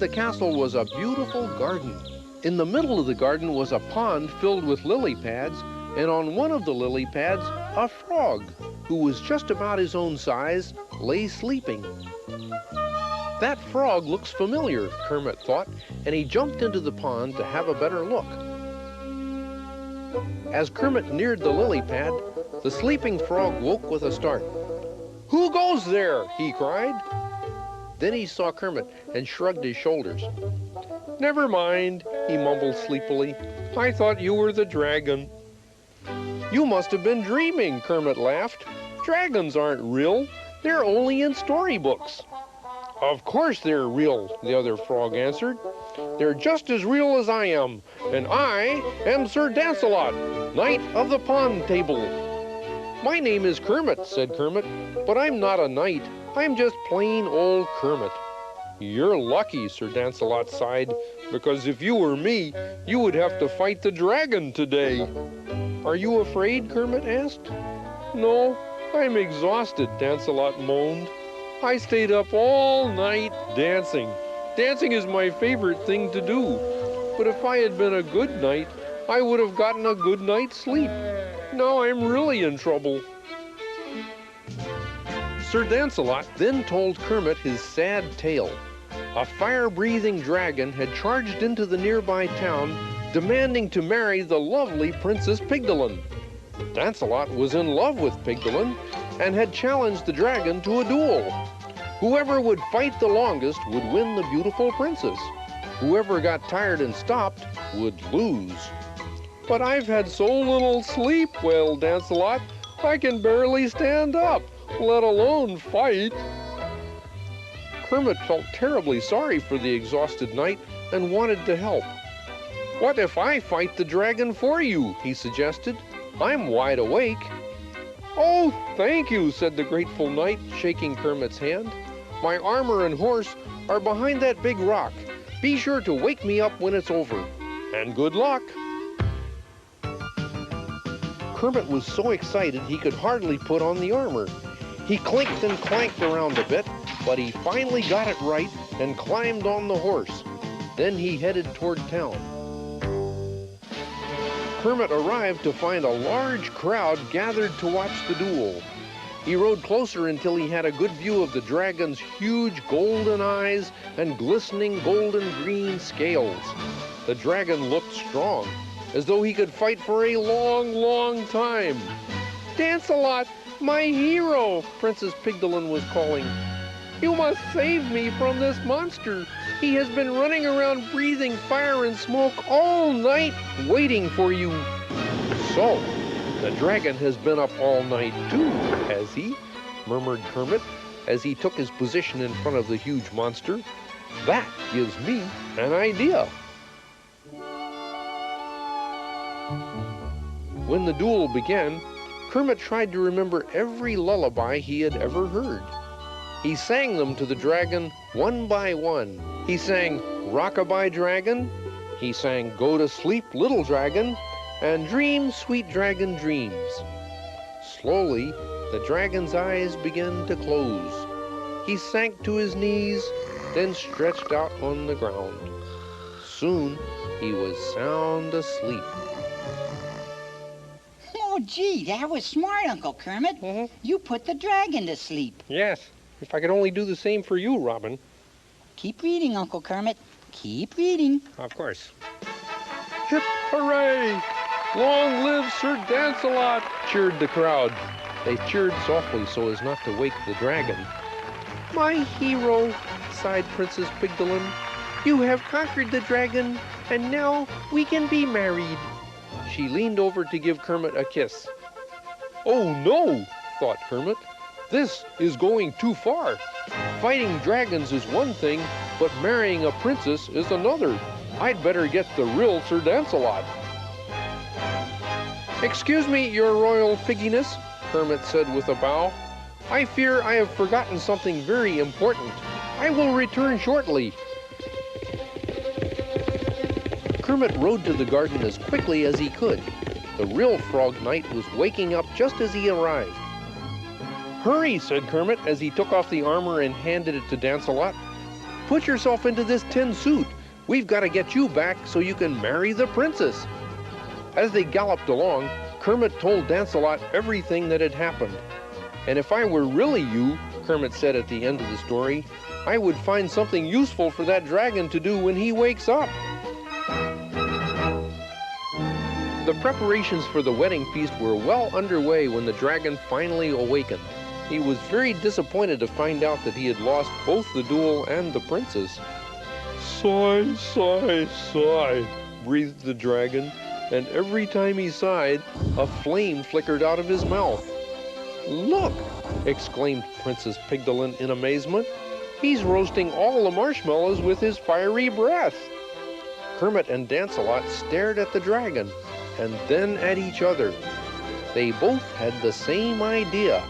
The castle was a beautiful garden. In the middle of the garden was a pond filled with lily pads, and on one of the lily pads, a frog, who was just about his own size, lay sleeping. That frog looks familiar, Kermit thought, and he jumped into the pond to have a better look. As Kermit neared the lily pad, the sleeping frog woke with a start. "Who goes there?" he cried. Then he saw Kermit and shrugged his shoulders. "Never mind," he mumbled sleepily. "I thought you were the dragon." "You must have been dreaming," Kermit laughed. "Dragons aren't real. They're only in storybooks." "Of course they're real," the other frog answered. "They're just as real as I am, and I am Sir Dancelot, Knight of the Pond Table." "My name is Kermit," said Kermit, "but I'm not a knight. I'm just plain old Kermit." "You're lucky," Sir Dancelot sighed, "because if you were me, you would have to fight the dragon today." "Are you afraid?" Kermit asked. "No, I'm exhausted," Dancelot moaned. "I stayed up all night dancing. Dancing is my favorite thing to do. But if I had been a good knight, I would have gotten a good night's sleep. Now I'm really in trouble." Sir Dancelot then told Kermit his sad tale. A fire-breathing dragon had charged into the nearby town, demanding to marry the lovely Princess Pigdolin. Dancelot was in love with Pigdolin and had challenged the dragon to a duel. Whoever would fight the longest would win the beautiful princess. Whoever got tired and stopped would lose. "But I've had so little sleep," wailed Dancelot. "I can barely stand up, let alone fight." Kermit felt terribly sorry for the exhausted knight and wanted to help. "What if I fight the dragon for you?" he suggested. "I'm wide awake." "Oh, thank you," said the grateful knight, shaking Kermit's hand. "My armor and horse are behind that big rock. Be sure to wake me up when it's over. And good luck." Kermit was so excited he could hardly put on the armor. He clinked and clanked around a bit, but he finally got it right and climbed on the horse. Then he headed toward town. Kermit arrived to find a large crowd gathered to watch the duel. He rode closer until he had a good view of the dragon's huge golden eyes and glistening golden-green scales. The dragon looked strong, as though he could fight for a long, long time. "Dancelot, my hero!" Princess Pigdolin was calling. "You must save me from this monster. He has been running around breathing fire and smoke all night, waiting for you." "So, the dragon has been up all night too, has he?" murmured Kermit as he took his position in front of the huge monster. "That gives me an idea." When the duel began, Kermit tried to remember every lullaby he had ever heard. He sang them to the dragon one by one. He sang "Rock-a-bye Dragon," he sang "Go to Sleep, Little Dragon," and "Dream, Sweet Dragon, Dreams." Slowly, the dragon's eyes began to close. He sank to his knees, then stretched out on the ground. Soon, he was sound asleep. Oh, gee, that was smart, Uncle Kermit. You put the dragon to sleep. Yes, if I could only do the same for you, Robin. Keep reading, Uncle Kermit. Keep reading. Of course. "Hip hooray! Long live Sir Dancelot!" cheered the crowd. They cheered softly so as not to wake the dragon. "My hero," sighed Princess Pigdolin. "You have conquered the dragon, and now we can be married." She leaned over to give Kermit a kiss. "Oh no," thought Kermit. "This is going too far. Fighting dragons is one thing, but marrying a princess is another. I'd better get the real Sir Dancelot." "Excuse me, your royal figginess," Kermit said with a bow. "I fear I have forgotten something very important. I will return shortly." Kermit rode to the garden as quickly as he could. The real Frog Knight was waking up just as he arrived. "Hurry," said Kermit as he took off the armor and handed it to Dancelot. put yourself into this tin suit. We've got to get you back so you can marry the princess." As they galloped along, Kermit told Lancelot everything that had happened. "And if I were really you," Kermit said at the end of the story, "I would find something useful for that dragon to do when he wakes up." The preparations for the wedding feast were well underway when the dragon finally awakened. He was very disappointed to find out that he had lost both the duel and the princess. "Sigh, sigh, sigh," breathed the dragon, and every time he sighed, a flame flickered out of his mouth. "Look!" exclaimed Princess Pigdolin in amazement. "He's roasting all the marshmallows with his fiery breath." Kermit and Lancelot stared at the dragon, and then at each other. They both had the same idea.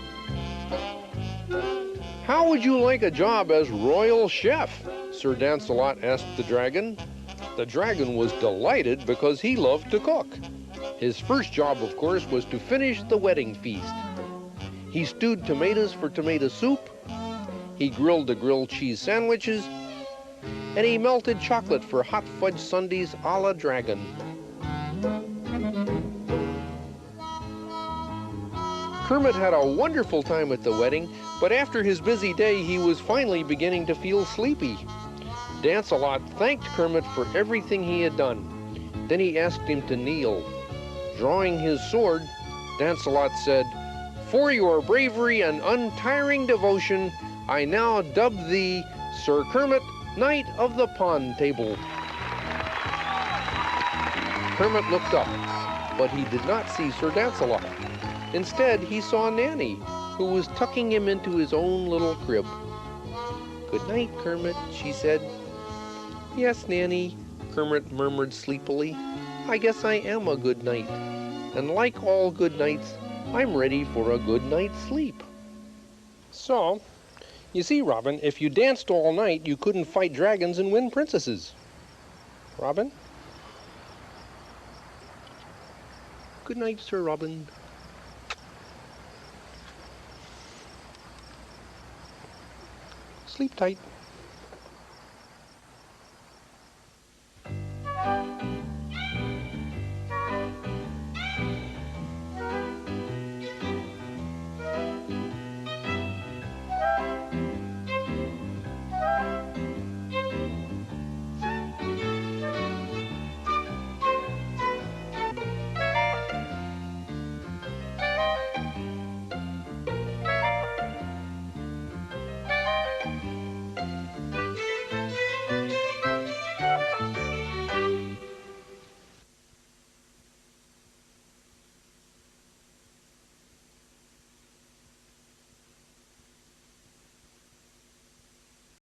"How would you like a job as royal chef?" Sir Lancelot asked the dragon. The dragon was delighted because he loved to cook. His first job, of course, was to finish the wedding feast. He stewed tomatoes for tomato soup, he grilled the grilled cheese sandwiches, and he melted chocolate for hot fudge sundaes a la dragon. Kermit had a wonderful time at the wedding, but after his busy day, he was finally beginning to feel sleepy. Lancelot thanked Kermit for everything he had done. Then he asked him to kneel. Drawing his sword, Lancelot said, "For your bravery and untiring devotion, I now dub thee Sir Kermit, Knight of the Pond Table." Kermit looked up, but he did not see Sir Lancelot. Instead, he saw Nanny, who was tucking him into his own little crib. "Good night, Kermit," she said. "Yes, Nanny," Kermit murmured sleepily. "I guess I am a good knight. And like all good knights, I'm ready for a good night's sleep." So, you see, Robin, if you danced all night, you couldn't fight dragons and win princesses. Robin? Good night, Sir Robin. Sleep tight.